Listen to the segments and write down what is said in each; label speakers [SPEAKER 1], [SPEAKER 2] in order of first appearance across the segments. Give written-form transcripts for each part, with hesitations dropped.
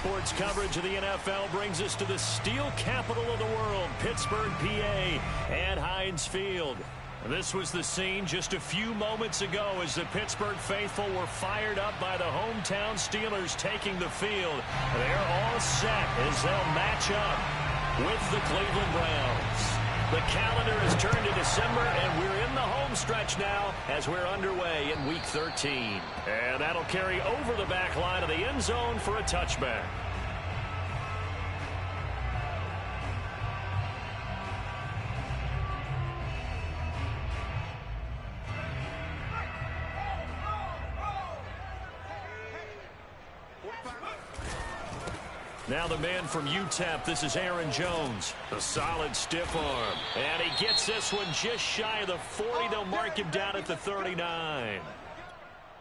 [SPEAKER 1] sports coverage of the NFL brings us to the steel capital of the world, Pittsburgh, PA, at Heinz Field. This was the scene just a few moments ago as the Pittsburgh faithful were fired up by the hometown Steelers taking the field. They're all set as they'll match up with the Cleveland Browns. The calendar has turned to December, and we're in the home stretch now as we're underway in Week 13. And that'll carry over the back line of the end zone for a touchback. Now the man from UTEP, this is Aaron Jones. A solid stiff arm. And he gets this one just shy of the 40. They'll mark him down at the 39.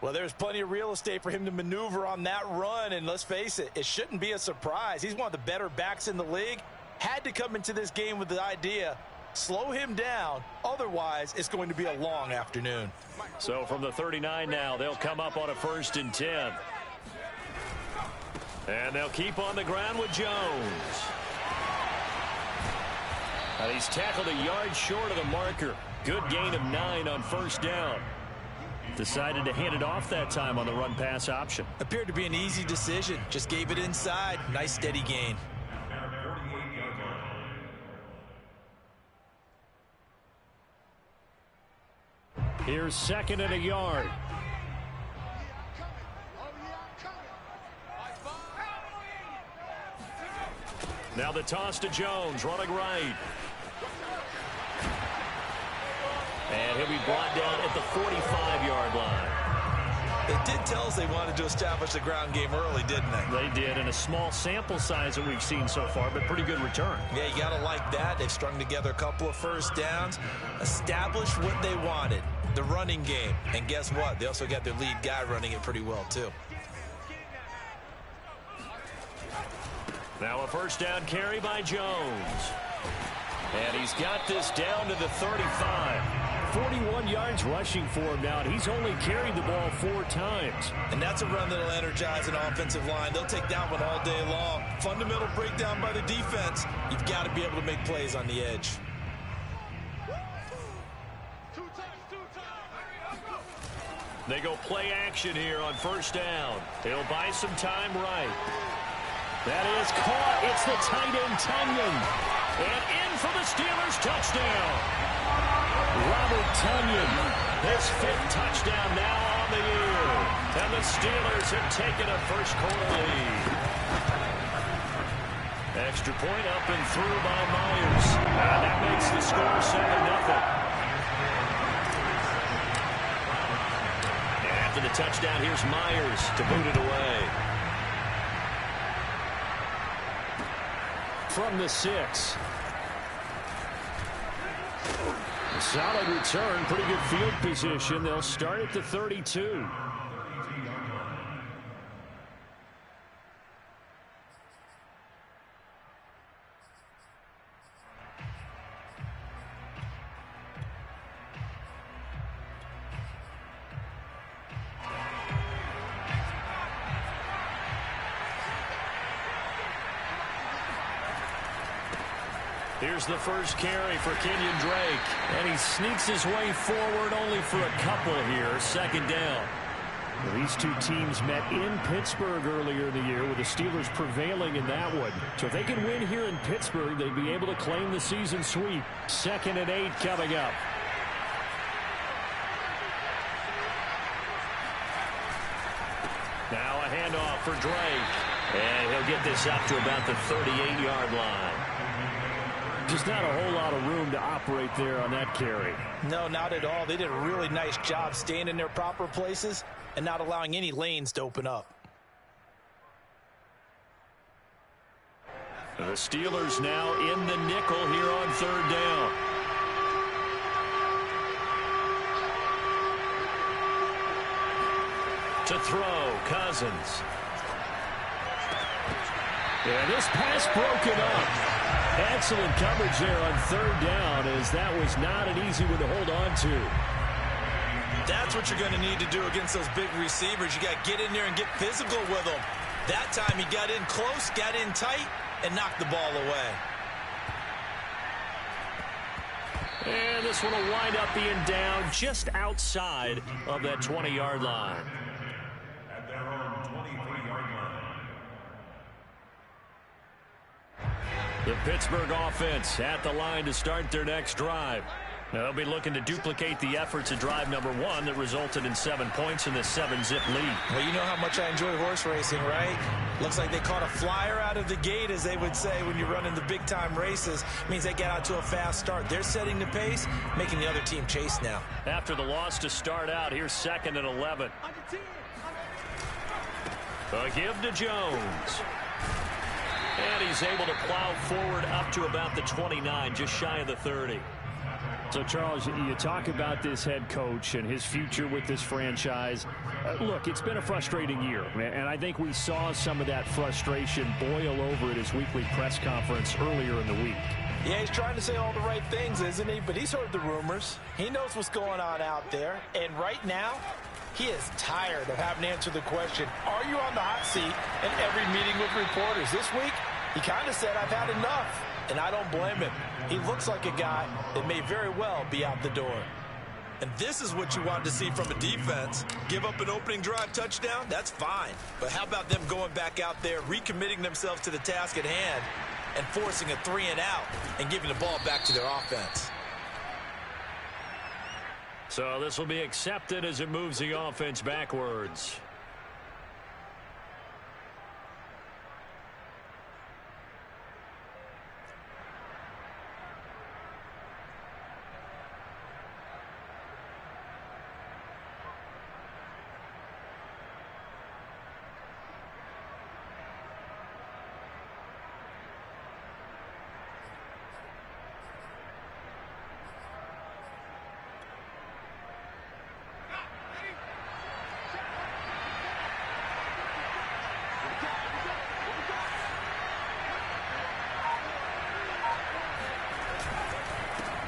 [SPEAKER 2] Well, there's plenty of real estate for him to maneuver on that run. And let's face it, it shouldn't be a surprise. He's one of the better backs in the league. Had to come into this game with the idea, slow him down. Otherwise, it's going to be a long afternoon.
[SPEAKER 1] So from the 39 now, they'll come up on a 1st and 10. And they'll keep on the ground with Jones. And he's tackled a yard short of the marker. Good gain of 9 on 1st down. Decided to hand it off that time on the run-pass option.
[SPEAKER 2] Appeared to be an easy decision. Just gave it inside. Nice steady gain.
[SPEAKER 1] Here's 2nd and a yard. Now the toss to Jones, running right. And he'll be brought down at the 45-yard line.
[SPEAKER 2] They did tell us they wanted to establish the ground game early, didn't they?
[SPEAKER 1] They did, in a small sample size that we've seen so far, but pretty good return.
[SPEAKER 2] Yeah, you got to like that. They've strung together a couple of 1st downs, established what they wanted, the running game. And guess what? They also got their lead guy running it pretty well, too.
[SPEAKER 1] Now a 1st down carry by Jones. And he's got this down to the 35. 41 yards rushing for him now, and he's only carried the ball 4 times.
[SPEAKER 2] And that's a run that'll energize an offensive line. They'll take that one all day long. Fundamental breakdown by the defense. You've got to be able to make plays on the edge.
[SPEAKER 1] They go play action here on 1st down. They'll buy some time right. That is caught. It's the tight end, Tonyan. And in for the Steelers touchdown. Robert Tonyan, his 5th touchdown now on the year. And the Steelers have taken a first-quarter lead. Extra point up and through by Myers. And that makes the score 7-0. And after the touchdown, here's Myers to boot it away. From the 6. A solid return, pretty good field position. They'll start at the 32. Here's the first carry for Kenyon Drake. And he sneaks his way forward only for a couple here. 2nd down. Well, these two teams met in Pittsburgh earlier in the year with the Steelers prevailing in that one. So if they can win here in Pittsburgh, they'd be able to claim the season sweep. 2nd and 8 coming up. Now a handoff for Drake. And he'll get this up to about the 38-yard line. Just not a whole lot of room to operate there on that carry.
[SPEAKER 2] No, not at all. They did a really nice job staying in their proper places and not allowing any lanes to open up.
[SPEAKER 1] The Steelers now in the nickel here on 3rd down. To throw, Cousins. And this pass broken up. Excellent coverage there on 3rd down, as that was not an easy one to hold on to.
[SPEAKER 2] That's what you're going to need to do against those big receivers. You got to get in there and get physical with them. That time he got in close, got in tight, and knocked the ball away.
[SPEAKER 1] And this one will wind up being down just outside of that 20-yard line.
[SPEAKER 3] At their own 23-yard line.
[SPEAKER 1] The Pittsburgh offense at the line to start their next drive. They'll be looking to duplicate the efforts of drive number 1 that resulted in 7 points in the 7-zip lead.
[SPEAKER 2] Well, you know how much I enjoy horse racing, right? Looks like they caught a flyer out of the gate, as they would say when you're running the big-time races. Means they get out to a fast start. They're setting the pace, making the other team chase now.
[SPEAKER 1] After the loss to start out, here's 2nd and 11. A give to Jones. And he's able to plow forward up to about the 29, just shy of the 30.
[SPEAKER 4] So, Charles, you talk about this head coach and his future with this franchise. Look, it's been a frustrating year, and I think we saw some of that frustration boil over at his weekly press conference earlier in the week.
[SPEAKER 2] Yeah, he's trying to say all the right things, isn't he? But he's heard the rumors. He knows what's going on out there. And right now, he is tired of having to answer the question, are you on the hot seat in every meeting with reporters? This week, he kind of said, I've had enough. And I don't blame him. He looks like a guy that may very well be out the door. And this is what you want to see from a defense. Give up an opening drive touchdown, that's fine. But how about them going back out there, recommitting themselves to the task at hand, and forcing a 3-and-out and giving the ball back to their offense?
[SPEAKER 1] So this will be accepted as it moves the offense backwards.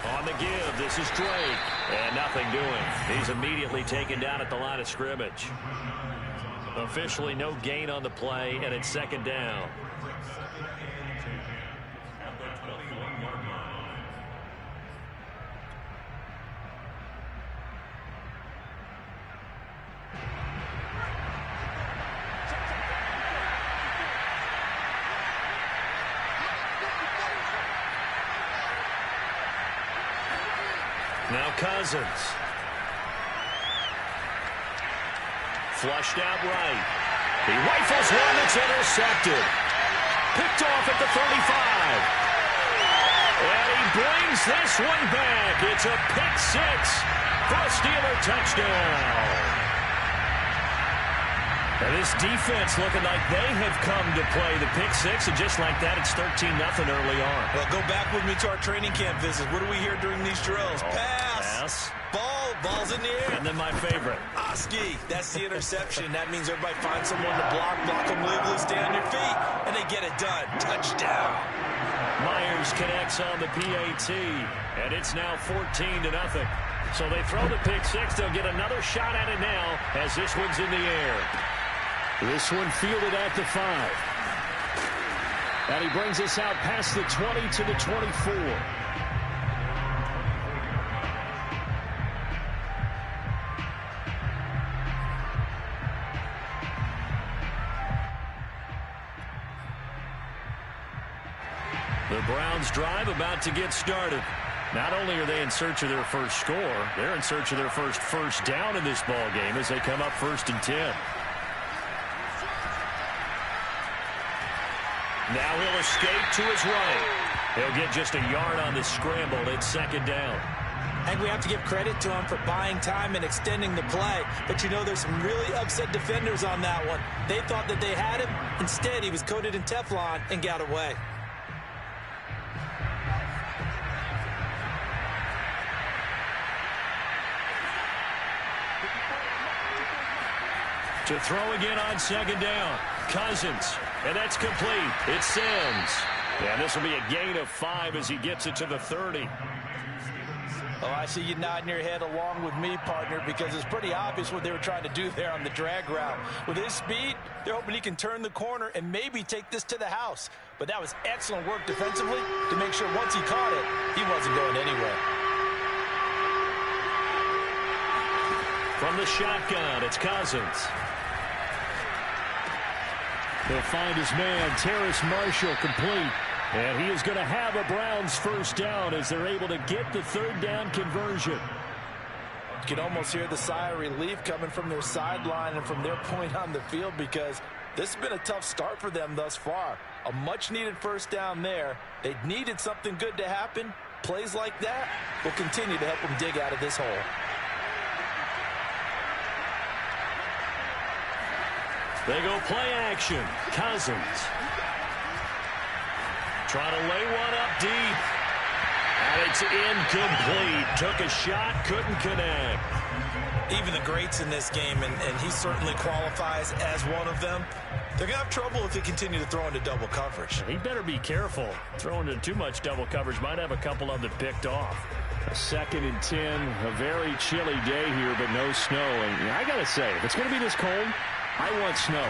[SPEAKER 1] On the give, this is Drake. And nothing doing. He's immediately taken down at the line of scrimmage. Officially no gain on the play, and it's 2nd down. Now Cousins. Flushed out right. He rifles one that's intercepted. Picked off at the 35. And he brings this one back. It's a pick 6 for a Steeler touchdown. And this defense looking like they have come to play the pick 6, and just like that, it's 13-0 early on.
[SPEAKER 2] Well, go back with me to our training camp visit. What do we hear during these drills? Pass. Ball's in the air.
[SPEAKER 1] And then my favorite.
[SPEAKER 2] Oski, that's the interception. That means everybody finds someone to block them legally, stay on your feet, and they get it done. Touchdown.
[SPEAKER 1] Myers connects on the PAT, and it's now 14-0. So they throw the pick 6. They'll get another shot at it now as this one's in the air. This one fielded at the 5. And he brings us out past the 20 to the 24. The Browns drive about to get started. Not only are they in search of their first score, they're in search of their first down in this ball game as they come up 1st and 10. Now he'll escape to his right. He'll get just a yard on the scramble. It's 2nd down.
[SPEAKER 2] I think we have to give credit to him for buying time and extending the play. But, you know, there's some really upset defenders on that one. They thought that they had him. Instead, he was coated in Teflon and got away.
[SPEAKER 1] To throw again on 2nd down. Cousins. And that's complete. It's Sims. And this will be a gain of 5 as he gets it to the 30.
[SPEAKER 2] Oh, I see you nodding your head along with me, partner, because it's pretty obvious what they were trying to do there on the drag route. With his speed, they're hoping he can turn the corner and maybe take this to the house. But that was excellent work defensively to make sure once he caught it, he wasn't going anywhere.
[SPEAKER 1] From the shotgun, it's Cousins.
[SPEAKER 4] He'll find his man, Terrace Marshall, complete. And he is going to have a Browns first down as they're able to get the third down conversion.
[SPEAKER 2] You can almost hear the sigh of relief coming from their sideline and from their point on the field, because this has been a tough start for them thus far. A much-needed first down there. They needed something good to happen. Plays like that will continue to help them dig out of this hole.
[SPEAKER 1] They go play action. Cousins. Trying to lay one up deep. And it's incomplete. Took a shot, couldn't connect.
[SPEAKER 2] Even the greats in this game, and he certainly qualifies as one of them, they're going to have trouble if they continue to throw into double coverage.
[SPEAKER 4] He better be careful. Throwing into too much double coverage might have a couple of them picked off. A 2nd and 10, a very chilly day here, but no snow. And I got to say, if it's going to be this cold, I want snow.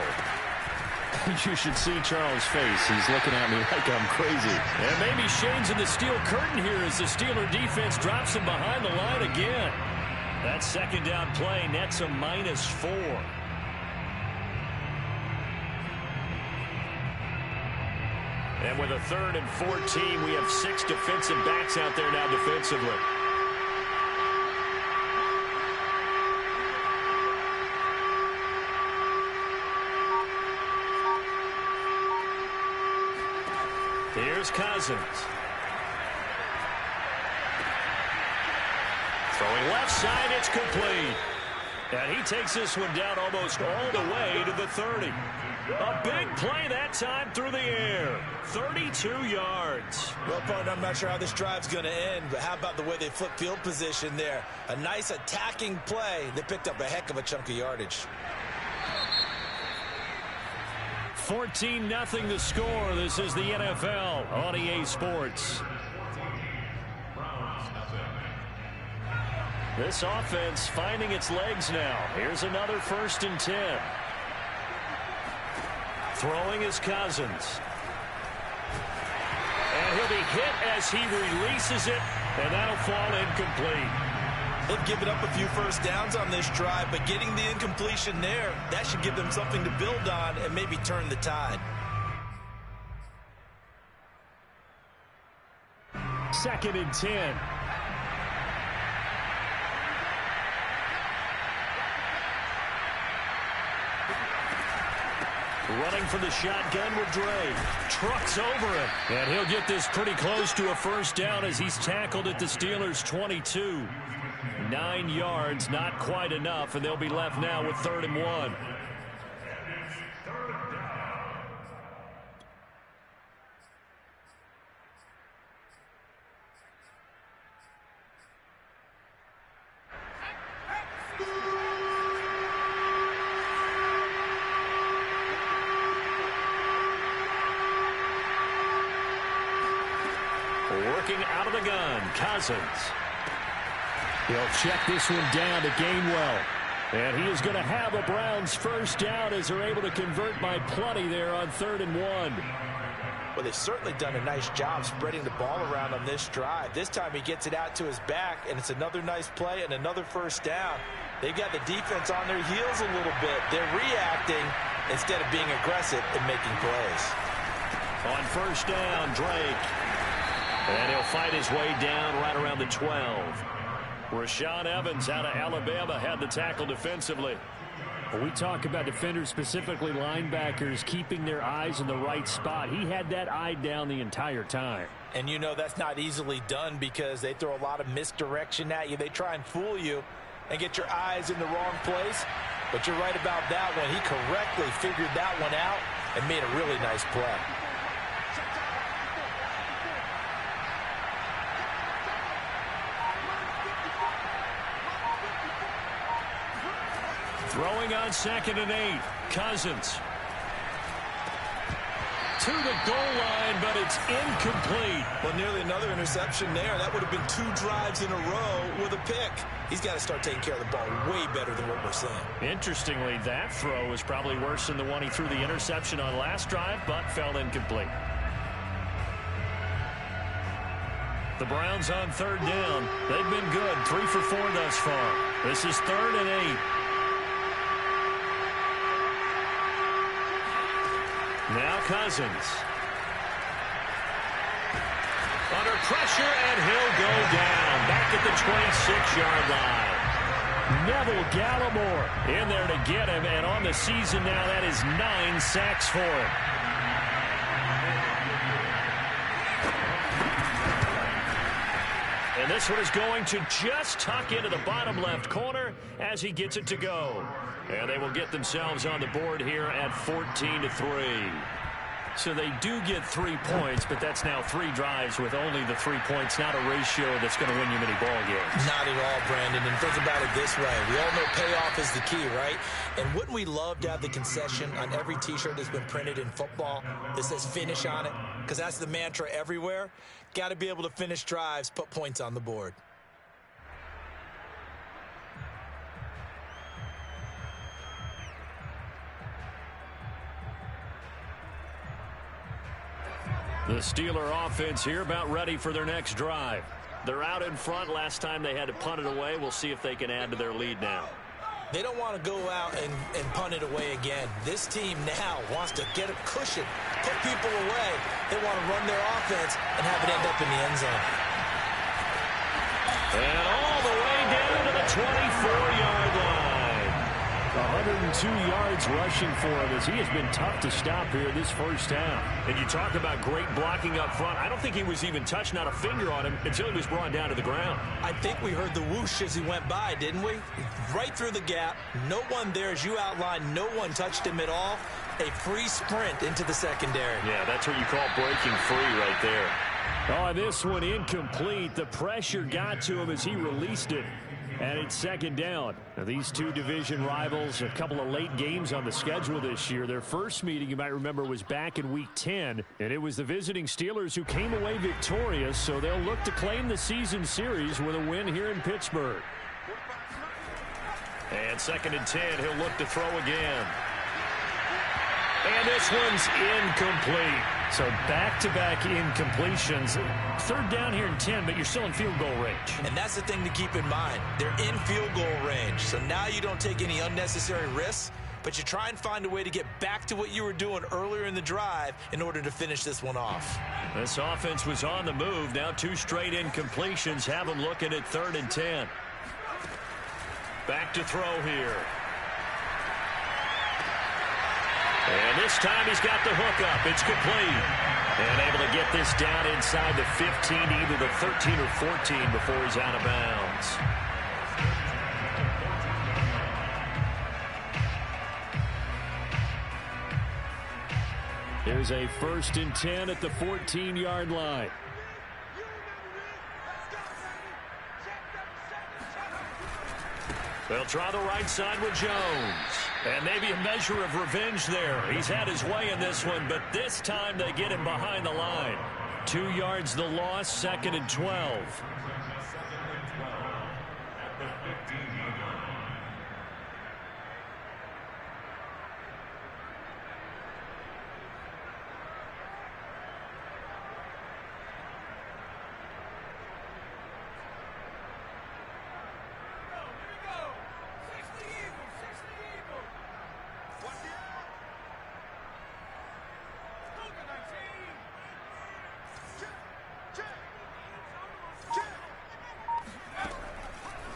[SPEAKER 4] You should see Charles' face. He's looking at me like I'm crazy.
[SPEAKER 1] And maybe Shane's in the steel curtain here as the Steeler defense drops him behind the line again. That second down play nets a -4. And with a 3rd and 14, we have 6 defensive backs out there now defensively. Here's Cousins. Throwing left side, it's complete. And he takes this one down almost all the way to the 30. A big play that time through the air. 32 yards.
[SPEAKER 2] Well, partner, I'm not sure how this drive's going to end, but how about the way they flip field position there? A nice attacking play. They picked up a heck of a chunk of yardage.
[SPEAKER 1] 14-0 the score. This is the NFL on EA Sports. This offense finding its legs now. Here's another 1st and 10. Throwing is Cousins. And he'll be hit as he releases it, and that'll fall incomplete.
[SPEAKER 2] They've given up a few first downs on this drive, but getting the incompletion there, that should give them something to build on and maybe turn the tide.
[SPEAKER 4] 2nd and 10.
[SPEAKER 1] Running for the shotgun with Dre. Trucks over it. And he'll get this pretty close to a first down as he's tackled at the Steelers' 22. 9 yards, not quite enough, and they'll be left now with 3rd and 1. Working out of the gun, Cousins.
[SPEAKER 4] He'll check this one down to Gainwell. And he is going to have a Browns first down as they're able to convert by plenty there on 3rd and 1.
[SPEAKER 2] Well, they've certainly done a nice job spreading the ball around on this drive. This time he gets it out to his back, and it's another nice play and another first down. They've got the defense on their heels a little bit. They're reacting instead of being aggressive and making plays.
[SPEAKER 1] On first down, Drake. And he'll fight his way down right around the 12. Rashaan Evans out of Alabama had the tackle defensively.
[SPEAKER 4] When we talk about defenders, specifically linebackers, keeping their eyes in the right spot, he had that eye down the entire time.
[SPEAKER 2] And you know that's not easily done because they throw a lot of misdirection at you. They try and fool you and get your eyes in the wrong place. But you're right about that one. He correctly figured that one out and made a really nice play.
[SPEAKER 1] Throwing on 2nd and 8. Cousins. to the goal line, but it's incomplete.
[SPEAKER 2] Well, nearly another interception there. That would have been 2 drives in a row with a pick. He's got to start taking care of the ball way better than what we're seeing.
[SPEAKER 1] Interestingly, that throw was probably worse than the one he threw the interception on last drive, but fell incomplete. The Browns on 3rd down. They've been good, 3 for 4 thus far. This is 3rd and 8. Now Cousins. Under pressure, and he'll go down. Back at the 26-yard line. Neville Gallimore in there to get him, and on the season now, that is 9 sacks for him. And this one is going to just tuck into the bottom left corner as he gets it to go. And they will get themselves on the board here at 14-3. So they do get 3 points, but that's now 3 drives with only the 3 points, not a ratio that's going to win you many ball games.
[SPEAKER 2] Not at all, Brandon. And think about it this way. We all know payoff is the key, right? And wouldn't we love to have the concession on every T-shirt that's been printed in football that says finish on it? Because that's the mantra everywhere. Got to be able to finish drives, put points on the board.
[SPEAKER 1] The Steeler offense here about ready for their next drive. They're out in front. Last time they had to punt it away. We'll see if they can add to their lead now.
[SPEAKER 2] They don't want to go out and punt it away again. This team now wants to get a cushion, put people away. They want to run their offense and have it end up in the end zone.
[SPEAKER 1] And all the way down to the 24-yard line.
[SPEAKER 4] 102 yards rushing for him as he has been tough to stop here this first half.
[SPEAKER 1] And you talk about great blocking up front. I don't think he was even touched, not a finger on him, until he was brought down to the ground.
[SPEAKER 2] I think we heard the whoosh as he went by, didn't we? Right through the gap. No one there, as you outlined. No one touched him at all. A free sprint into the secondary.
[SPEAKER 1] Yeah, that's what you call breaking free right there.
[SPEAKER 4] Oh, this one incomplete. The pressure got to him as he released it. And it's 2nd down. Now, these two division rivals, a couple of late games on the schedule this year. Their first meeting, you might remember, was back in Week 10. And it was the visiting Steelers who came away victorious, so they'll look to claim the season series with a win here in Pittsburgh.
[SPEAKER 1] And 2nd and 10, he'll look to throw again. And this one's incomplete. So back-to-back incompletions. 3rd down here in 10, but you're still in field goal range.
[SPEAKER 2] And that's the thing to keep in mind. They're in field goal range. So now you don't take any unnecessary risks, but you try and find a way to get back to what you were doing earlier in the drive in order to finish this one off.
[SPEAKER 1] This offense was on the move. Now 2 straight incompletions have them looking at 3rd and 10. Back to throw here. And this time he's got the hook up. It's complete. And able to get this down inside the 15, either the 13 or 14 before he's out of bounds.
[SPEAKER 4] There's a 1st and 10 at the 14-yard line.
[SPEAKER 1] They'll try the right side with Jones. And maybe a measure of revenge there. He's had his way in this one, but this time they get him behind the line. 2 yards the loss, 2nd and 12.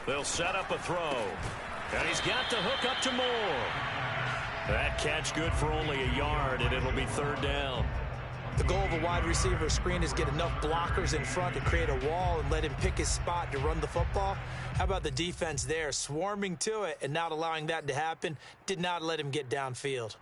[SPEAKER 1] They'll set up a throw. And he's got the hook up to Moore. That catch good for only a yard, and it'll be 3rd down.
[SPEAKER 2] The goal of a wide receiver screen is get enough blockers in front to create a wall and let him pick his spot to run the football. How about the defense there, swarming to it and not allowing that to happen? Did not let him get downfield.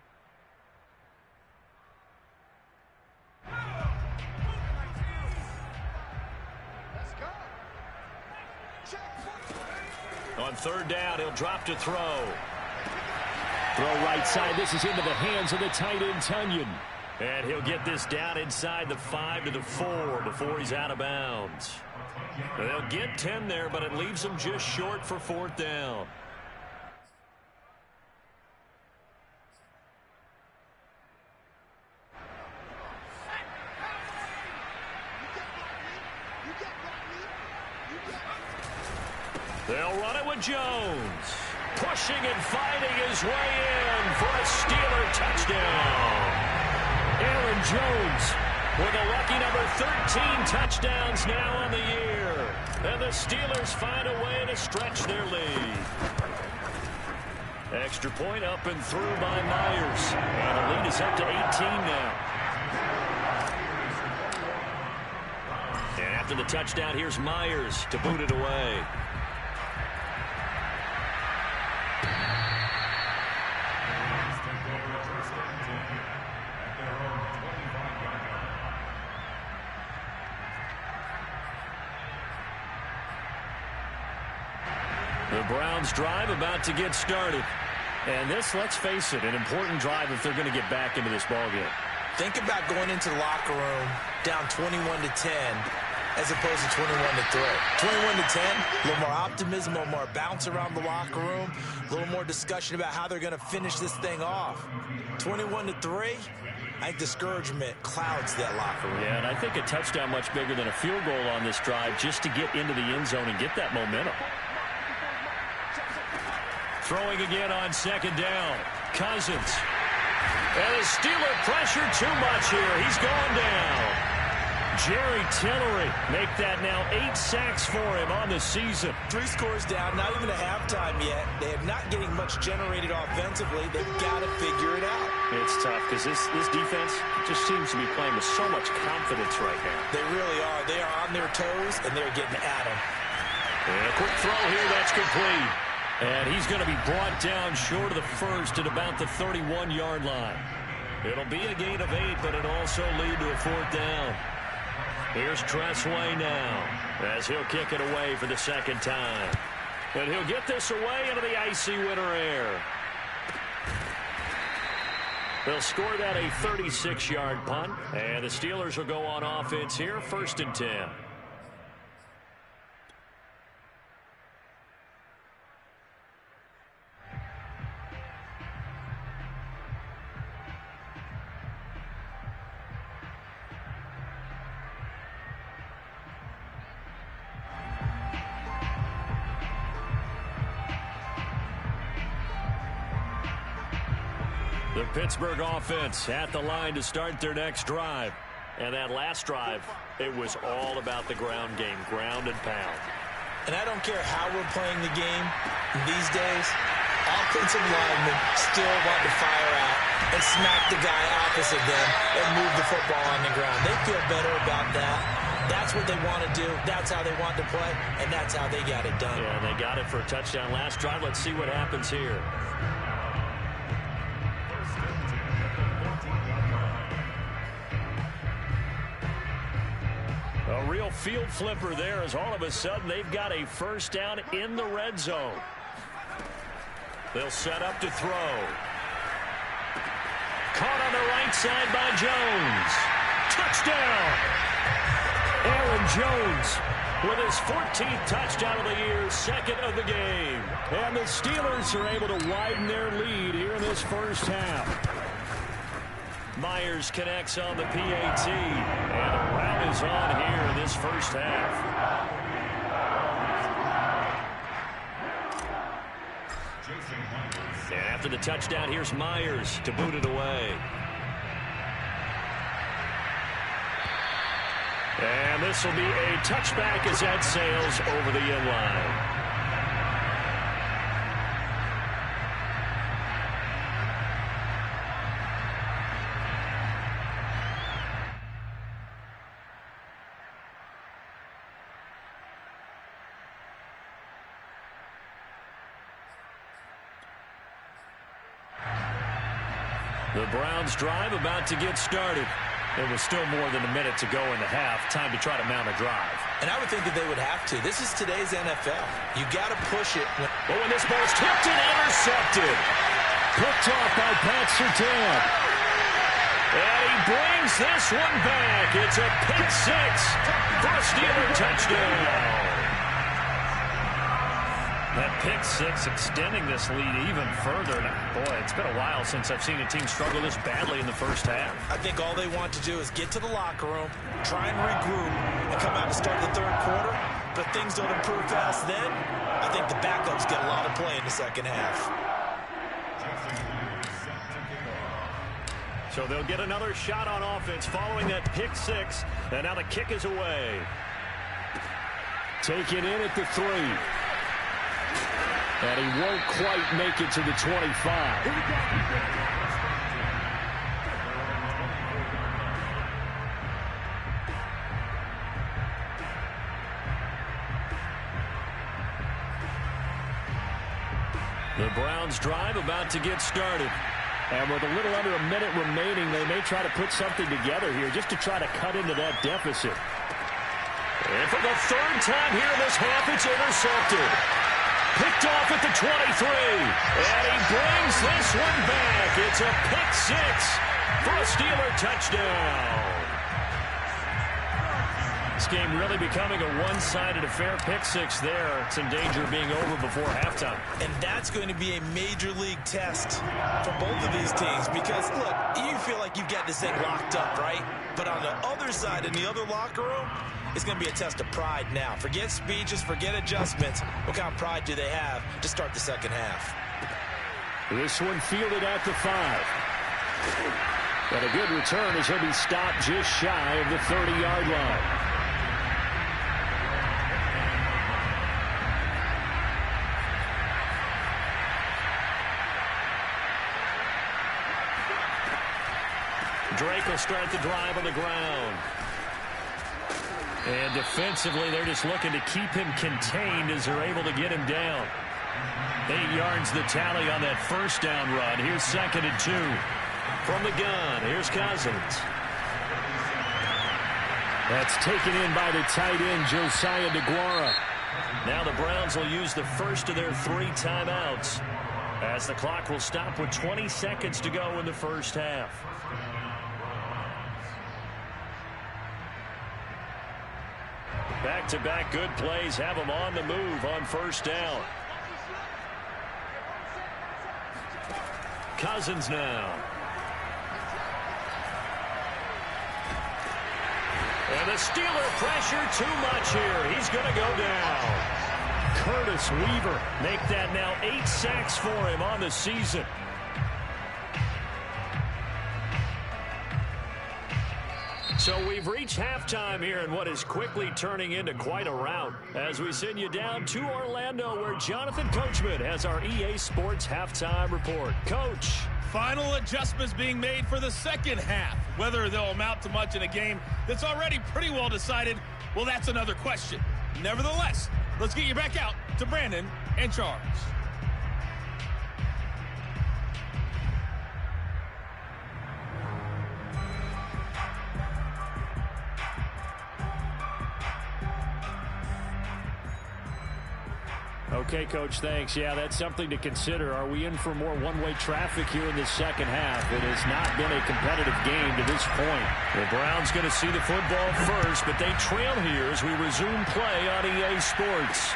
[SPEAKER 1] On 3rd down, he'll drop to throw.
[SPEAKER 4] Throw right side. This is into the hands of the tight end, Tunyon.
[SPEAKER 1] And he'll get this down inside the 5 to the 4 before he's out of bounds. They'll get 10 there, but it leaves them just short for 4th down. They'll run it with Jones. Pushing and fighting his way in for a Steeler touchdown. Aaron Jones with a lucky number 13 touchdowns now on the year. And the Steelers find a way to stretch their lead. Extra point up and through by Myers. And the lead is up to 18 now. And after the touchdown, here's Myers to boot it away. The Browns drive about to get started. And this, let's face it, an important drive if they're going to get back into this ballgame.
[SPEAKER 2] Think about going into the locker room down 21-10 as opposed to 21-3. 21-10, a little more optimism, a little more bounce around the locker room, a little more discussion about how they're going to finish this thing off. 21-3, I think discouragement clouds that locker room.
[SPEAKER 1] Yeah, and I think a touchdown much bigger than a field goal on this drive just to get into the end zone and get that momentum. Throwing again on 2nd down. Cousins. And the Steeler pressure too much here. He's going down. Jerry Tillery make that now 8 sacks for him on the season.
[SPEAKER 2] 3 scores down, not even a halftime yet. They are not getting much generated offensively. They've got to figure it out.
[SPEAKER 4] It's tough because this defense just seems to be playing with so much confidence right now.
[SPEAKER 2] They really are. They are on their toes, and they're getting at them.
[SPEAKER 1] And a quick throw here, that's complete. And he's going to be brought down short of the first at about the 31-yard line. It'll be a gain of 8, but it'll also lead to a 4th down. Here's Tressway now as he'll kick it away for the 2nd time. And he'll get this away into the icy winter air. They'll score that a 36-yard punt. And the Steelers will go on offense here, 1st and 10. The Pittsburgh offense at the line to start their next drive. And that last drive, it was all about the ground game, ground and pound.
[SPEAKER 2] And I don't care how we're playing the game these days, offensive linemen still want to fire out and smack the guy opposite them and move the football on the ground. They feel better about that. That's what they want to do. That's how they want to play, and that's how they got it done.
[SPEAKER 1] Yeah, and they got it for a touchdown last drive. Let's see what happens here. A real field flipper there as all of a sudden they've got a 1st down in the red zone. They'll set up to throw. Caught on the right side by Jones. Touchdown! Aaron Jones with his 14th touchdown of the year, 2nd of the game. And the Steelers are able to widen their lead here in this first half. Myers connects on the PAT, and a rout is on here in this first half. And after the touchdown, here's Myers to boot it away. And this will be a touchback as that sails over the end line. The Browns drive about to get started. There was still more than a minute to go in the half. Time to try to mount a drive.
[SPEAKER 2] And I would think that they would have to. This is today's NFL. You got to push it.
[SPEAKER 1] But when this ball's tipped and intercepted. Picked off by Pat Surtain. And he brings this one back. It's a pick six for a Steeler touchdown. That pick six extending this lead even further. Boy, it's been a while since I've seen a team struggle this badly in the first half.
[SPEAKER 2] I think all they want to do is get to the locker room, try and regroup, and come out to start the third quarter. But things don't improve fast then. I think the backups get a lot of play in the second half.
[SPEAKER 1] So they'll get another shot on offense following that pick six. And now the kick is away.
[SPEAKER 4] Taken in at the 3. And he won't quite make it to the 25.
[SPEAKER 1] The Browns drive about to get started.
[SPEAKER 4] And with a little under a minute remaining, they may try to put something together here just to try to cut into that deficit.
[SPEAKER 1] And for the third time here in this half, it's intercepted. Picked off at the 23. And he brings this one back. It's a pick six for a Steeler touchdown. This game really becoming a one-sided affair. Pick six there. It's in danger of being over before halftime.
[SPEAKER 2] And that's going to be a major league test for both of these teams because, look, you feel like you've got this thing locked up, right? But on the other side, in the other locker room, it's going to be a test of pride now. Forget speeches, forget adjustments. What kind of pride do they have to start the second half?
[SPEAKER 4] This one fielded at the 5. But a good return as he'll be stopped just shy of the 30-yard line.
[SPEAKER 1] Drake will start the drive on the ground. And defensively, they're just looking to keep him contained as they're able to get him down. 8 yards the tally on that first down run. Here's 2nd and 2. From the gun, here's Cousins.
[SPEAKER 4] That's taken in by the tight end, Josiah DeGuara.
[SPEAKER 1] Now the Browns will use the first of their 3 timeouts as the clock will stop with 20 seconds to go in the first half. Back-to-back good plays have them on the move on first down. Cousins now. And the Steeler pressure too much here. He's going to go down.
[SPEAKER 4] Curtis Weaver.
[SPEAKER 1] Make that now 8 sacks for him on the season. So we've reached halftime here in what is quickly turning into quite a rout as we send you down to Orlando where Jonathan Coachman has our EA Sports halftime report. Coach.
[SPEAKER 5] Final adjustments being made for the second half. Whether they'll amount to much in a game that's already pretty well decided, well, that's another question. Nevertheless, let's get you back out to Brandon and Charles.
[SPEAKER 4] Okay, Coach, thanks. Yeah, that's something to consider. Are we in for more one-way traffic here in the second half? It has not been a competitive game to this point.
[SPEAKER 1] The Browns going to see the football first, but they trail here as we resume play on EA Sports.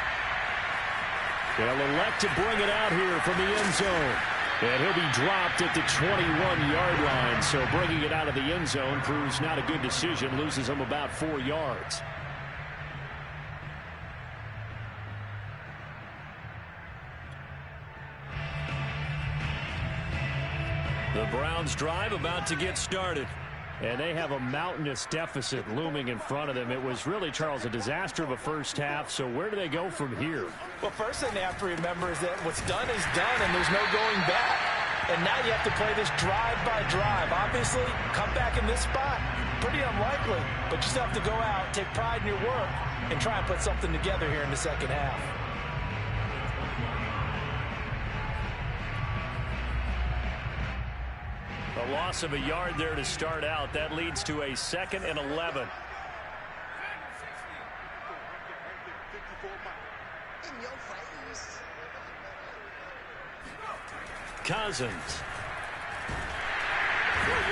[SPEAKER 4] They'll elect to bring it out here from the end zone. And he'll be dropped at the 21-yard line, so bringing it out of the end zone proves not a good decision, loses him about 4 yards.
[SPEAKER 1] The Browns drive about to get started.
[SPEAKER 4] And they have a mountainous deficit looming in front of them. It was really, Charles, a disaster of a first half. So where do they go from here?
[SPEAKER 2] Well, first thing they have to remember is that what's done is done and there's no going back. And now you have to play this drive by drive. Obviously, come back in this spot, pretty unlikely. But you still have to go out, take pride in your work, and try and put something together here in the second half.
[SPEAKER 1] A loss of a yard there to start out. That leads to a 2nd and 11. Cousins.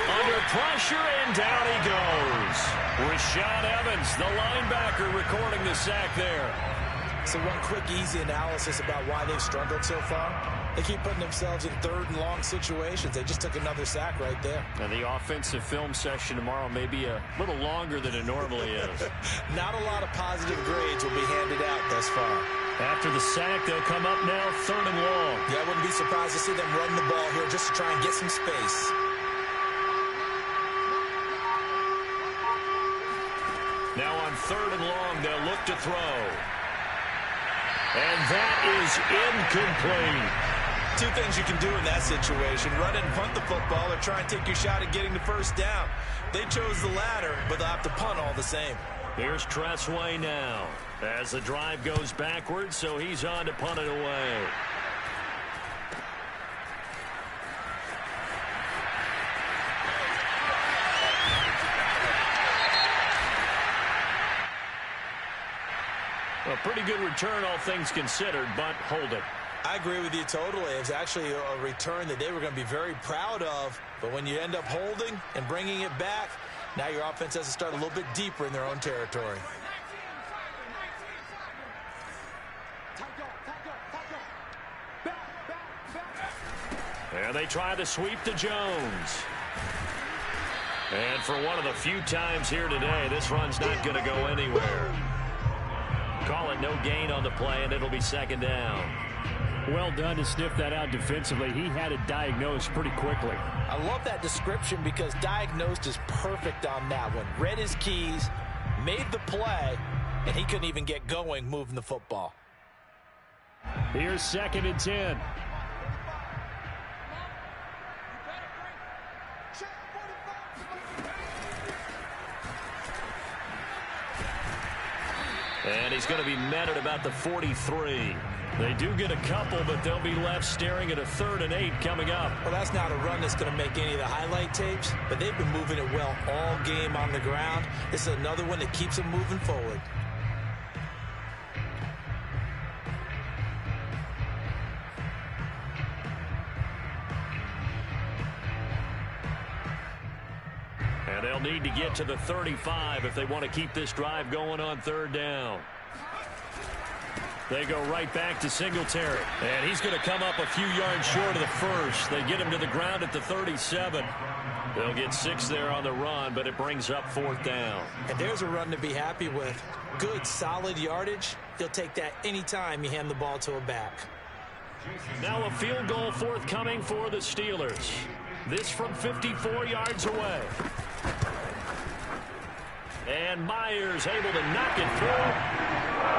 [SPEAKER 1] Under pressure, and down he goes. Rashaan Evans, the linebacker, recording the sack there.
[SPEAKER 2] So one quick, easy analysis about why they've struggled so far. They keep putting themselves in third and long situations. They just took another sack right there.
[SPEAKER 1] And the offensive film session tomorrow may be a little longer than it normally is.
[SPEAKER 2] Not a lot of positive grades will be handed out thus far.
[SPEAKER 1] After the sack, they'll come up now third and long.
[SPEAKER 2] Yeah, I wouldn't be surprised to see them run the ball here just to try and get some space.
[SPEAKER 1] Now on third and long, they'll look to throw. And that is incomplete.
[SPEAKER 2] Two things you can do in that situation: run and punt the football, or try and take your shot at getting the first down. They chose the latter, but they'll have to punt all the same.
[SPEAKER 1] Here's Tressway now as the drive goes backwards, so he's on to punt it away. A pretty good return, all things considered, but hold it.
[SPEAKER 2] I agree with you totally. It was actually a return that they were going to be very proud of. But when you end up holding and bringing it back, now your offense has to start a little bit deeper in their own territory.
[SPEAKER 1] And they try the sweep to Jones. And for one of the few times here today, this run's not going to go anywhere. Call it no gain on the play, and it'll be second down.
[SPEAKER 4] Well done to sniff that out defensively. He had it diagnosed pretty quickly.
[SPEAKER 2] I love that description because diagnosed is perfect on that one. Read his keys, made the play, and he couldn't even get going moving the football.
[SPEAKER 4] Here's second and 10.
[SPEAKER 1] And he's going to be met at about the 43. They do get a couple, but they'll be left staring at a 3rd and 8 coming up.
[SPEAKER 2] Well, that's not a run that's going to make any of the highlight tapes, but they've been moving it well all game on the ground. This is another one that keeps them moving forward.
[SPEAKER 1] And they'll need to get to the 35 if they want to keep this drive going on 3rd down. They go right back to Singletary. And he's going to come up a few yards short of the first. They get him to the ground at the 37. They'll get 6 there on the run, but it brings up 4th down.
[SPEAKER 2] And there's a run to be happy with. Good, solid yardage. You'll take that anytime you hand the ball to a back.
[SPEAKER 1] Now a field goal forthcoming for the Steelers. This from 54 yards away. And Myers able to knock it through.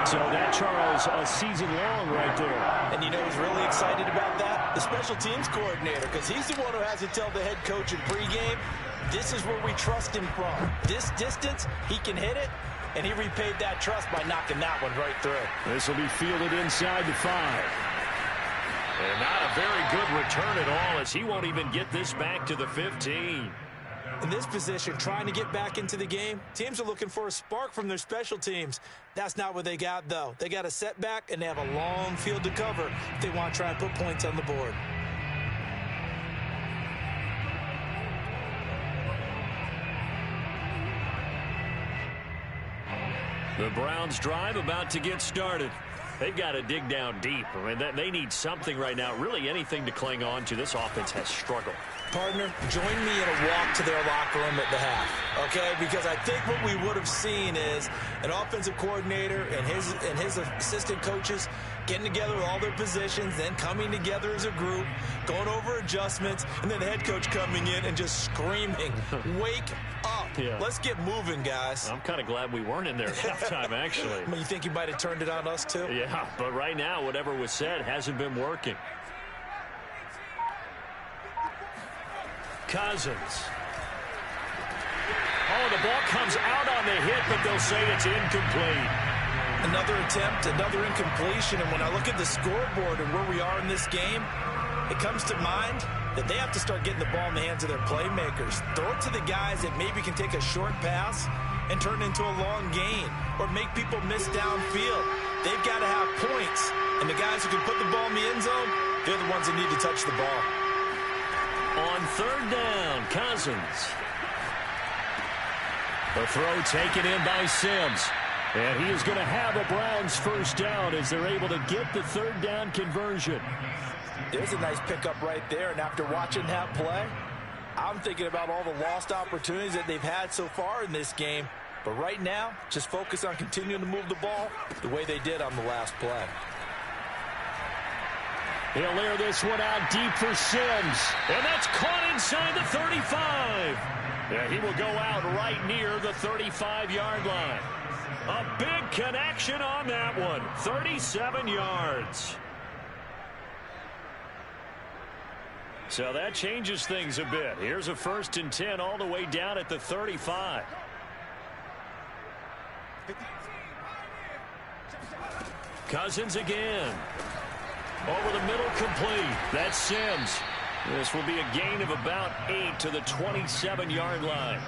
[SPEAKER 4] So that, Charles, a season long right there.
[SPEAKER 2] And you know who's really excited about that? The special teams coordinator, because he's the one who has to tell the head coach in pregame, this is where we trust him from. This distance, he can hit it, and he repaid that trust by knocking that one right through.
[SPEAKER 4] This will be fielded inside the 5.
[SPEAKER 1] And not a very good return at all, as he won't even get this back to the 15.
[SPEAKER 2] In this position, trying to get back into the game, teams are looking for a spark from their special teams. That's not what they got, though. They got a setback, and they have a long field to cover if they want to try and put points on the board.
[SPEAKER 1] The Browns drive about to get started. They've got to dig down deep. I mean, they need something right now, really anything to cling on to. This offense has struggled.
[SPEAKER 2] Partner, join me in a walk to their locker room at the half, okay? Because I think what we would have seen is an offensive coordinator and his assistant coaches getting together with all their positions, then coming together as a group, going over adjustments, and then the head coach coming in and just screaming, wake up. Yeah. Let's get moving, guys.
[SPEAKER 1] I'm kind of glad we weren't in there at halftime, actually.
[SPEAKER 2] You think he might have turned it on us, too?
[SPEAKER 1] Yeah, but right now, whatever was said hasn't been working. Cousins. Oh, the ball comes out on the hit, but they'll say it's incomplete.
[SPEAKER 2] Another attempt, another incompletion, and when I look at the scoreboard and where we are in this game, it comes to mind that they have to start getting the ball in the hands of their playmakers. Throw it to the guys that maybe can take a short pass and turn it into a long gain or make people miss downfield. They've got to have points, and the guys who can put the ball in the end zone, they're the ones that need to touch the ball.
[SPEAKER 1] on third down. Cousins. The throw taken in by Sims. And he is going to have a Browns first down as they're able to get the third down conversion.
[SPEAKER 2] There's a nice pickup right there, and after watching that play, I'm thinking about all the lost opportunities that they've had so far in this game. But right now, just focus on continuing to move the ball the way they did on the last play.
[SPEAKER 1] He'll air this one out deep for Sims. And that's caught inside the 35. Yeah, he will go out right near the 35-yard line. A big connection on that one. 37 yards. So that changes things a bit. Here's a 1st and 10 all the way down at the 35. Cousins again. Over the middle, complete. That's Sims. This will be a gain of about 8 to the 27-yard line.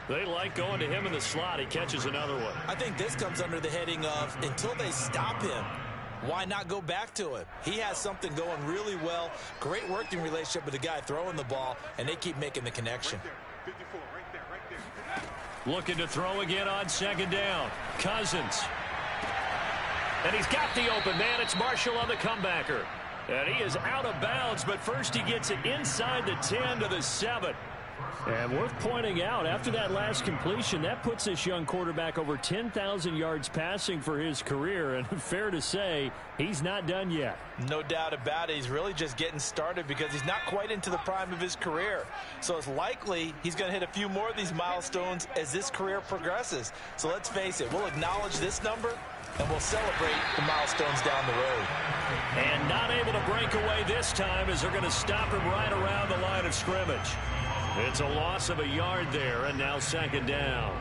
[SPEAKER 1] They like going to him in the slot. He catches another one.
[SPEAKER 2] I think this comes under the heading of until they stop him, why not go back to it? He has something going really well. Great working relationship with the guy throwing the ball, and they keep making the connection.
[SPEAKER 1] Looking to throw again on 2nd down. Cousins. And he's got the open man. It's Marshall on the comebacker. And he is out of bounds, but first he gets it inside the 10 to the 7.
[SPEAKER 4] And worth pointing out, after that last completion, that puts this young quarterback over 10,000 yards passing for his career. And fair to say, he's not done yet.
[SPEAKER 2] No doubt about it. He's really just getting started because he's not quite into the prime of his career. So it's likely he's going to hit a few more of these milestones as this career progresses. So let's face it, we'll acknowledge this number and we'll celebrate the milestones down the road.
[SPEAKER 1] And not able to break away this time as they're going to stop him right around the line of scrimmage. It's a loss of a yard there, and now 2nd down.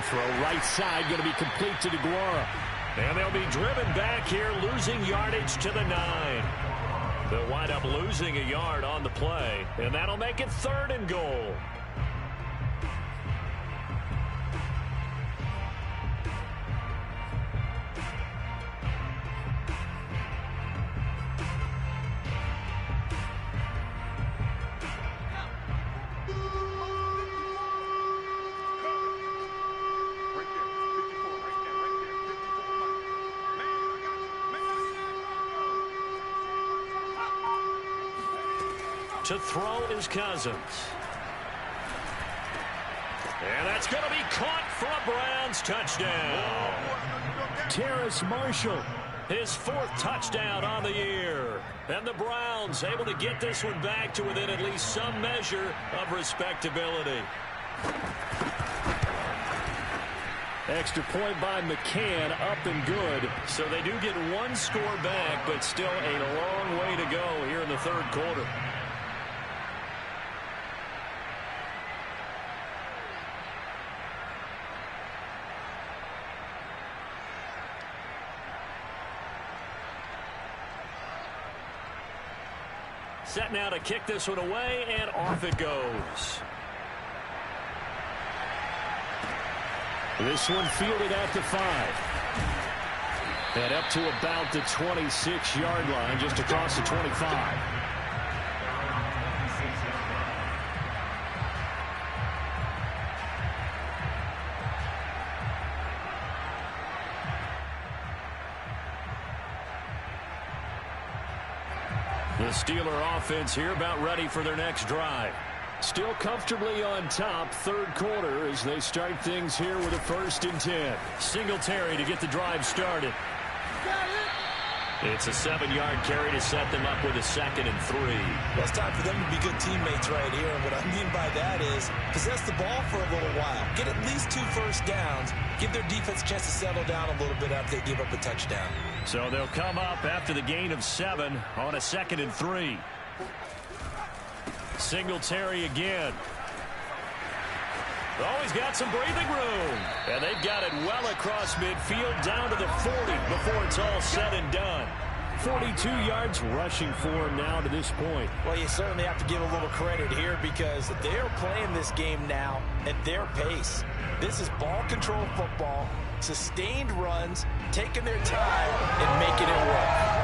[SPEAKER 1] Throw right side, going to be complete to DeGuara. And they'll be driven back here, losing yardage to the 9. They'll wind up losing a yard on the play, and that'll make it 3rd and goal. To throw is Cousins. And that's going to be caught for a Browns touchdown. Terrace Marshall, his 4th touchdown on the year. And the Browns able to get this one back to within at least some measure of respectability. Extra point by McCann, up and good. So they do get one score back, but still a long way to go here in the 3rd quarter. Set now to kick this one away, and off it goes. This one fielded at the 5. And up to about the 26-yard line, just across the 25. The Steeler offense here about ready for their next drive. Still comfortably on top, 3rd quarter as they start things here with a 1st and 10. Singletary to get the drive started. It's a 7-yard carry to set them up with a 2nd and 3.
[SPEAKER 2] Well, it's time for them to be good teammates right here. And what I mean by that is possess the ball for a little while. Get at least 2 first downs. Give their defense a chance to settle down a little bit after they give up a touchdown.
[SPEAKER 1] So they'll come up after the gain of 7 on a 2nd and 3. Singletary again. Oh, he's got some breathing room. And they've got it well across midfield down to the 40 before it's all said and done.
[SPEAKER 4] 42 yards rushing for him now to this point.
[SPEAKER 2] Well, you certainly have to give a little credit here because they're playing this game now at their pace. This is ball control football, sustained runs, taking their time and making it work.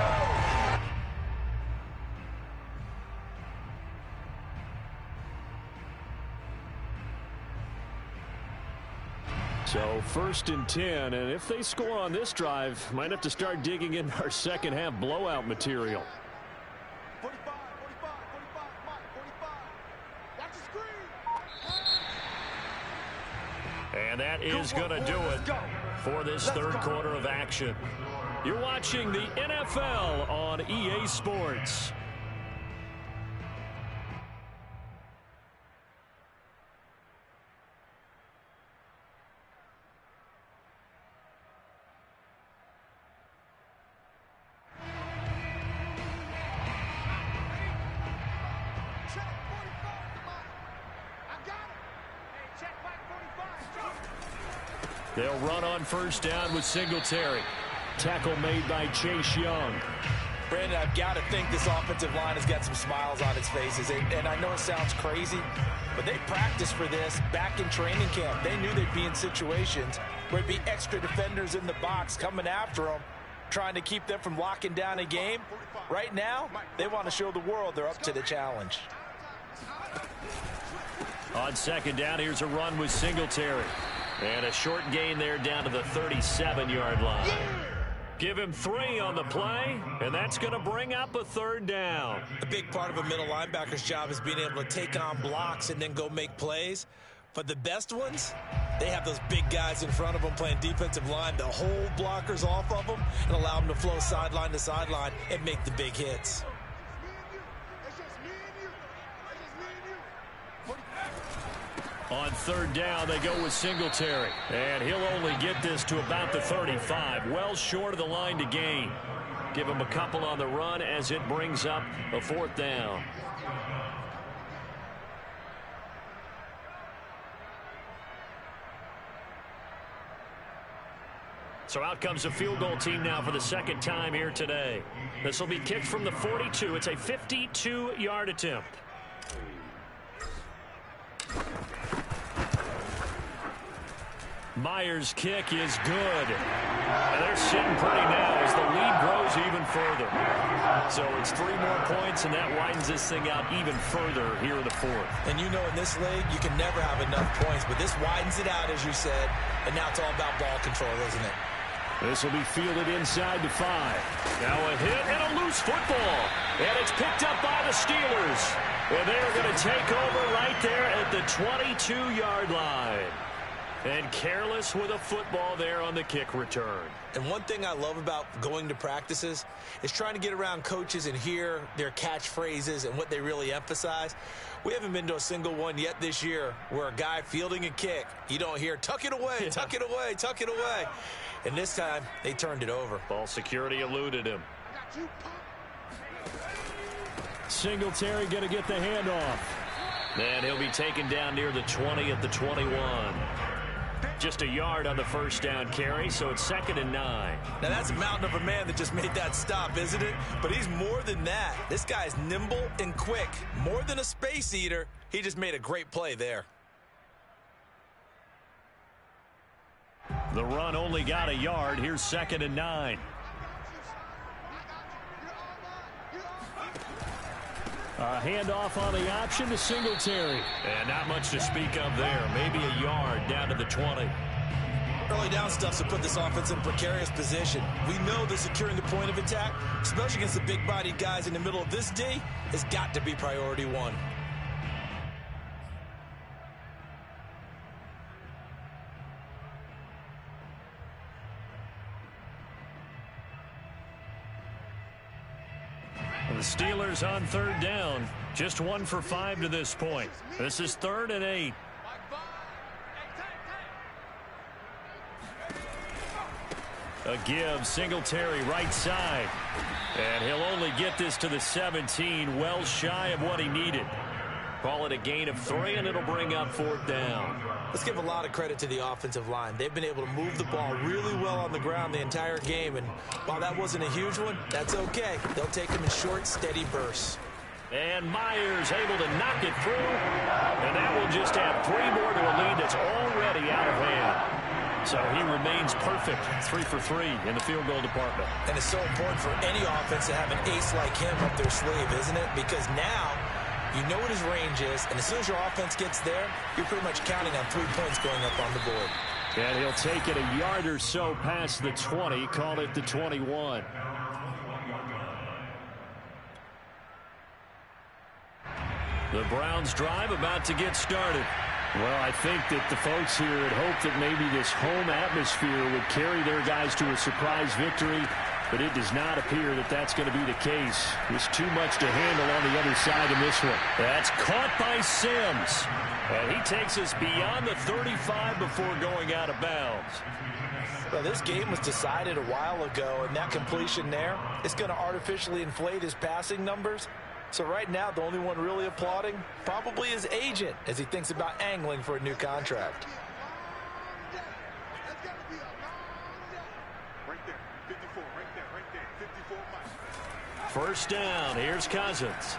[SPEAKER 4] So 1st and 10, and if they score on this drive, might have to start digging in our second half blowout material.
[SPEAKER 6] 45, 45, 45, Mike, 45. That's a screen.
[SPEAKER 1] And that is going to do it for this third quarter of action. You're watching the NFL on EA Sports. They'll run on first down with Singletary. Tackle made by Chase Young.
[SPEAKER 2] Brandon, I've got to think this offensive line has got some smiles on its faces. And I know it sounds crazy, but they practiced for this back in training camp. They knew they'd be in situations where there'd be extra defenders in the box coming after them, trying to keep them from locking down a game. Right now, they want to show the world they're up to the challenge.
[SPEAKER 1] On second down, here's a run with Singletary. And a short gain there down to the 37-yard line. Give him 3 on the play, and that's going to bring up a third down.
[SPEAKER 2] A big part of a middle linebacker's job is being able to take on blocks and then go make plays. But the best ones, they have those big guys in front of them playing defensive line to hold blockers off of them and allow them to flow sideline to sideline and make the big hits.
[SPEAKER 1] On third down, they go with Singletary. And he'll only get this to about the 35. Well short of the line to gain. Give him a couple on the run as it brings up a 4th down. So out comes a field goal team now for the second time here today. This will be kicked from the 42. It's a 52-yard attempt. Myers' kick is good. And they're sitting pretty now as the lead grows even further. So it's 3 more points, and that widens this thing out even further here in the 4th.
[SPEAKER 2] And you know in this league, you can never have enough points, but this widens it out, as you said, and now it's all about ball control, isn't it?
[SPEAKER 4] This will be fielded inside the 5.
[SPEAKER 1] Now a hit and a loose football. And it's picked up by the Steelers. And they're going to take over right there at the 22-yard line. And careless with a football there on the kick return.
[SPEAKER 2] And one thing I love about going to practices is trying to get around coaches and hear their catchphrases and what they really emphasize. We haven't been to a single one yet this year where a guy fielding a kick, you don't hear, tuck it away, tuck it away, tuck it away. And this time, they turned it over.
[SPEAKER 1] Ball security eluded him.
[SPEAKER 4] Singletary going to get the handoff.
[SPEAKER 1] And he'll be taken down near the 20 at the 21. Just a yard on the first down carry, so it's 2nd and 9.
[SPEAKER 2] Now, that's a mountain of a man that just made that stop, isn't it? But he's more than that. This guy's nimble and quick. More than a space eater. He just made a great play there.
[SPEAKER 1] The run only got a yard. Here's 2nd and 9.
[SPEAKER 4] A handoff on the option to Singletary.
[SPEAKER 1] And not much to speak of there. Maybe a yard down to the 20.
[SPEAKER 2] Early down stuff to put this offense in a precarious position. We know that securing the point of attack, especially against the big-bodied guys in the middle of this D, has got to be priority 1.
[SPEAKER 1] The Steelers on third down. Just 1 for 5 to this point. This is 3rd and 8. A give, Singletary right side. And he'll only get this to the 17, well shy of what he needed. Call it a gain of 3, and it'll bring up 4th down.
[SPEAKER 2] Let's give a lot of credit to the offensive line. They've been able to move the ball really well on the ground the entire game, and while that wasn't a huge one, that's okay. They'll take them in short, steady bursts.
[SPEAKER 1] And Myers able to knock it through, and that will just add 3 more to a lead that's already out of hand. So he remains perfect, 3 for 3 in the field goal department.
[SPEAKER 2] And it's so important for any offense to have an ace like him up their sleeve, isn't it? Because now you know what his range is, and as soon as your offense gets there, you're pretty much counting on 3 points going up on the board.
[SPEAKER 4] And he'll take it a yard or so past the 20, call it the 21.
[SPEAKER 1] The Browns drive about to get started.
[SPEAKER 4] Well, I think that the folks here had hoped that maybe this home atmosphere would carry their guys to a surprise victory, but it does not appear that that's going to be the case. There's too much to handle on the other side in this one.
[SPEAKER 1] That's caught by Sims. And he takes us beyond the 35 before going out of bounds.
[SPEAKER 2] Well, this game was decided a while ago, and that completion there is going to artificially inflate his passing numbers. So right now, the only one really applauding probably his agent as he thinks about angling for a new contract.
[SPEAKER 1] First down, here's Cousins.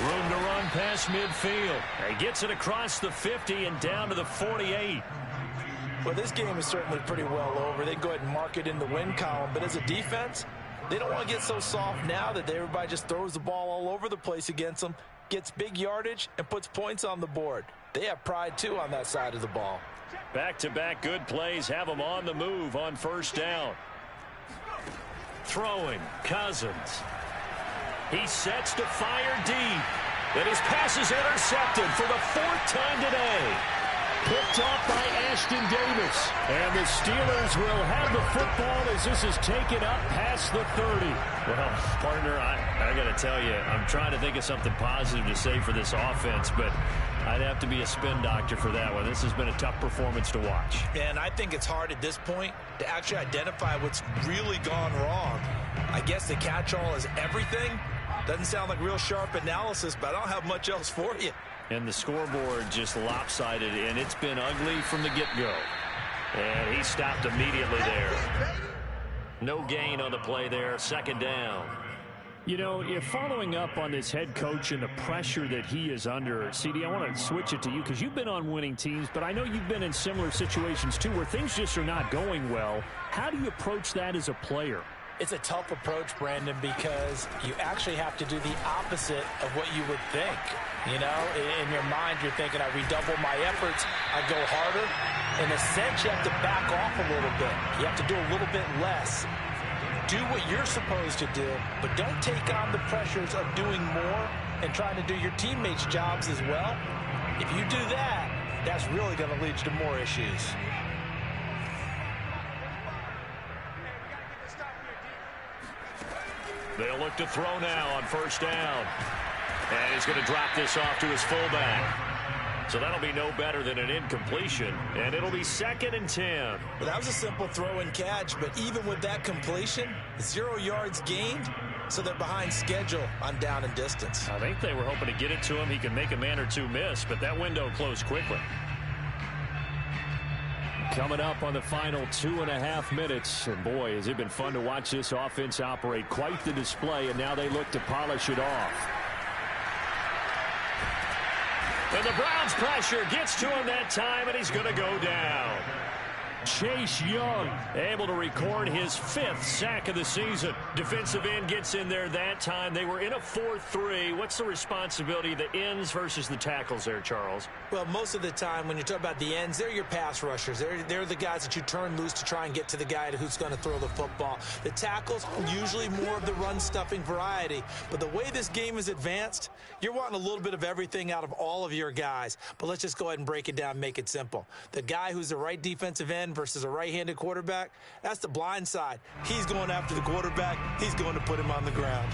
[SPEAKER 1] Room to run past midfield. He gets it across the 50 and down to the 48.
[SPEAKER 2] Well, this game is certainly pretty well over. They can go ahead and mark it in the win column, but as a defense, they don't want to get so soft now that everybody just throws the ball all over the place against them, gets big yardage, and puts points on the board. They have pride, too, on that side of the ball.
[SPEAKER 1] Back-to-back good plays have them on the move on first down. Throwing, Cousins. He sets to fire deep. And his pass is intercepted for the 4th time today. Picked off by Ashton Davis. And the Steelers will have the football as this is taken up past the 30.
[SPEAKER 4] Well, partner, I got to tell you, I'm trying to think of something positive to say for this offense, but I'd have to be a spin doctor for that one. This has been a tough performance to watch.
[SPEAKER 2] And I think it's hard at this point to actually identify what's really gone wrong. I guess the catch-all is everything. Doesn't sound like real sharp analysis, but I don't have much else for you.
[SPEAKER 4] And the scoreboard just lopsided, and it's been ugly from the get-go.
[SPEAKER 1] And he stopped immediately there. No gain on the play there, 2nd down.
[SPEAKER 4] You know, if following up on this head coach and the pressure that he is under, CD, I want to switch it to you because you've been on winning teams, but I know you've been in similar situations too where things just are not going well. How do you approach that as a player?
[SPEAKER 2] It's a tough approach, Brandon, because you actually have to do the opposite of what you would think. You know, in your mind, you're thinking, I redouble my efforts, I go harder. In a sense, you have to back off a little bit. You have to do a little bit less. Do what you're supposed to do, but don't take on the pressures of doing more and trying to do your teammates' jobs as well. If you do that, that's really going to lead you to more issues.
[SPEAKER 1] They'll look to throw now on first down. And he's going to drop this off to his fullback. So that'll be no better than an incompletion. And it'll be 2nd and 10.
[SPEAKER 2] Well, that was a simple throw and catch, but even with that completion, 0 yards gained, so they're behind schedule on down and distance.
[SPEAKER 4] I think they were hoping to get it to him. He could make a man or two miss, but that window closed quickly. Coming up on the final 2.5 minutes, and boy, has it been fun to watch this offense operate. Quite the display, and now they look to polish it off.
[SPEAKER 1] And the Browns pressure gets to him that time, and he's going to go down.
[SPEAKER 4] Chase Young
[SPEAKER 1] able to record his 5th sack of the season. Defensive end gets in there that time. They were in a 4-3. What's the responsibility of the ends versus the tackles there, Charles?
[SPEAKER 2] Well, most of the time when you talk about the ends, they're your pass rushers. They're the guys that you turn loose to try and get to the guy who's going to throw the football. The tackles, usually more of the run-stuffing variety. But the way this game is advanced, you're wanting a little bit of everything out of all of your guys. But let's just go ahead and break it down and make it simple. The guy who's the right defensive end versus a right-handed quarterback, that's the blind side. He's going after the quarterback. He's going to put him on the ground.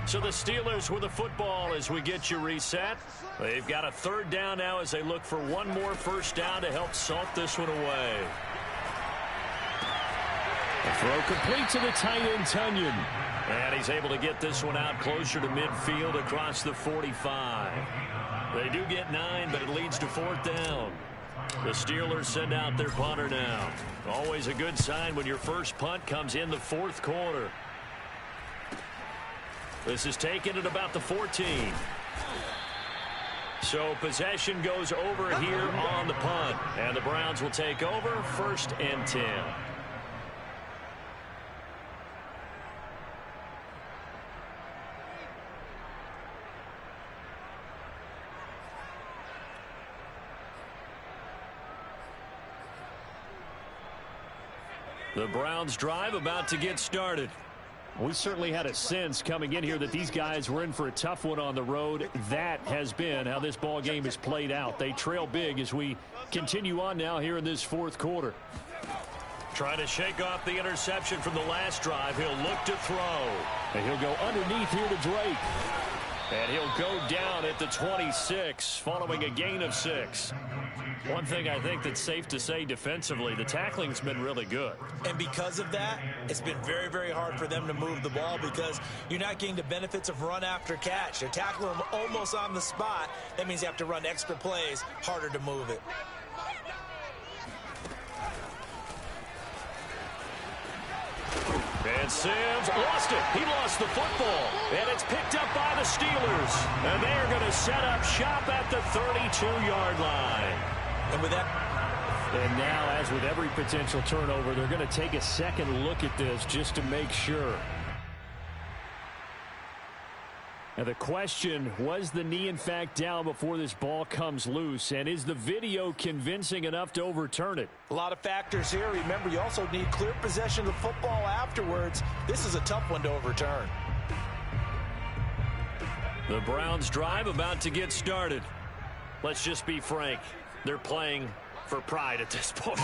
[SPEAKER 1] So the Steelers with the football as we get you reset. They've got a 3rd down now as they look for one more first down to help salt this one away.
[SPEAKER 4] The throw complete to the tight end, Tunyon.
[SPEAKER 1] And he's able to get this one out closer to midfield across the 45. They do get 9, but it leads to 4th down. The Steelers send out their punter now. Always a good sign when your first punt comes in the 4th quarter. This is taken at about the 14. So possession goes over here on the punt. And the Browns will take over 1st and 10. The Browns drive about to get started.
[SPEAKER 4] We certainly had a sense coming in here that these guys were in for a tough one on the road. That has been how this ball game has played out. They trail big as we continue on now here in this 4th quarter.
[SPEAKER 1] Trying to shake off the interception from the last drive. He'll look to throw.
[SPEAKER 4] And he'll go underneath here to Drake.
[SPEAKER 1] And he'll go down at the 26 following a gain of 6. One thing I think that's safe to say defensively, the tackling's been really good.
[SPEAKER 2] And because of that, it's been very, very hard for them to move the ball because you're not getting the benefits of run after catch. They're tackling them almost on the spot. That means you have to run extra plays, harder to move it.
[SPEAKER 1] And Sims lost it. He lost the football. And it's picked up by the Steelers. And they are going to set up shop at the 32-yard line.
[SPEAKER 2] And with that...
[SPEAKER 4] And now, as with every potential turnover, they're going to take a second look at this just to make sure. Now the question, was the knee in fact down before this ball comes loose? And is the video convincing enough to overturn it?
[SPEAKER 2] A lot of factors here. Remember, you also need clear possession of the football afterwards. This is a tough one to overturn.
[SPEAKER 1] The Browns drive about to get started. Let's just be frank. They're playing for pride at this point.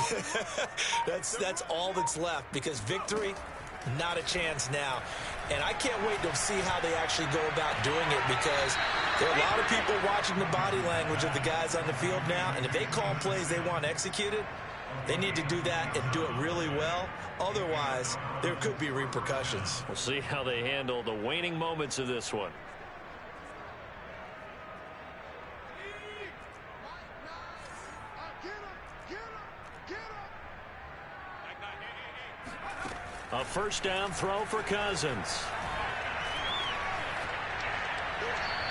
[SPEAKER 2] That's all that's left because victory, not a chance now. And I can't wait to see how they actually go about doing it because there are a lot of people watching the body language of the guys on the field now. And if they call plays they want executed, they need to do that and do it really well. Otherwise, there could be repercussions.
[SPEAKER 1] We'll see how they handle the waning moments of this one. A first down throw for Cousins.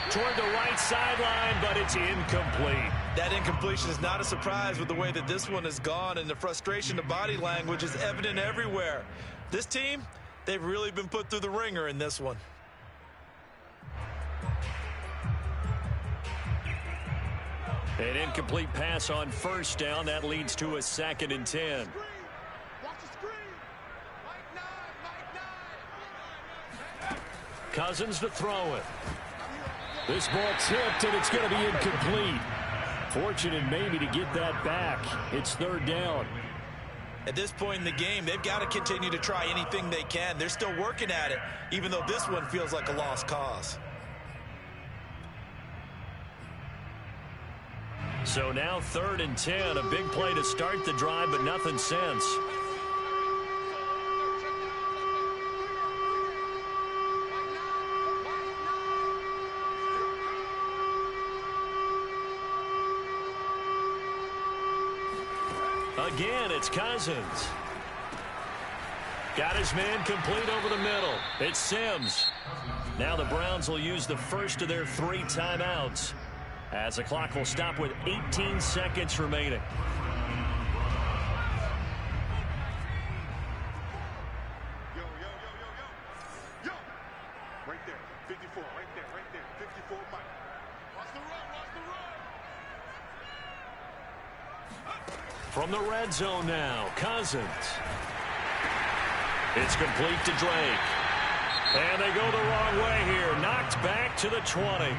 [SPEAKER 1] Toward the right sideline, but it's incomplete.
[SPEAKER 2] That incompletion is not a surprise with the way that this one has gone, and the frustration of body language is evident everywhere. This team, they've really been put through the ringer in this one.
[SPEAKER 1] An incomplete pass on first down. That leads to a 2nd and 10. Cousins to throw it.
[SPEAKER 4] This ball tipped, and it's going to be incomplete. Fortunate maybe to get that back. It's 3rd down.
[SPEAKER 2] At this point in the game, they've got to continue to try anything they can. They're still working at it, even though this one feels like a lost cause.
[SPEAKER 1] So now 3rd and 10. A big play to start the drive, but nothing since. Again, it's Cousins. Got his man complete over the middle. It's Sims. Now the Browns will use the first of their 3 timeouts as the clock will stop with 18 seconds remaining.
[SPEAKER 3] Yo. Right there. 54, right there. 54, Mike. Watch the run.
[SPEAKER 1] From the red zone now, Cousins. It's complete to Drake. And they go the wrong way here. Knocked back to the 20.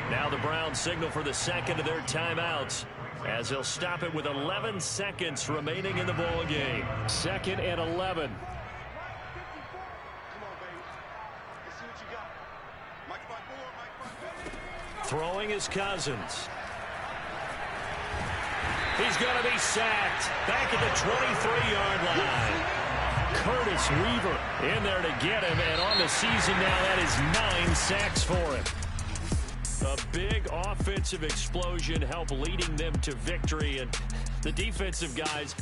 [SPEAKER 1] Now the Browns signal for the second of their timeouts as they'll stop it with 11 seconds remaining in the ball game.
[SPEAKER 4] 2nd and 11.
[SPEAKER 3] Come on, baby. Let's see what you got. Mike 5-4.
[SPEAKER 1] Throwing is Cousins. He's going to be sacked back at the 23-yard line. Curtis Weaver in there to get him, and on the season now, that is 9 sacks for him. A big offensive explosion helped leading them to victory, and the defensive guys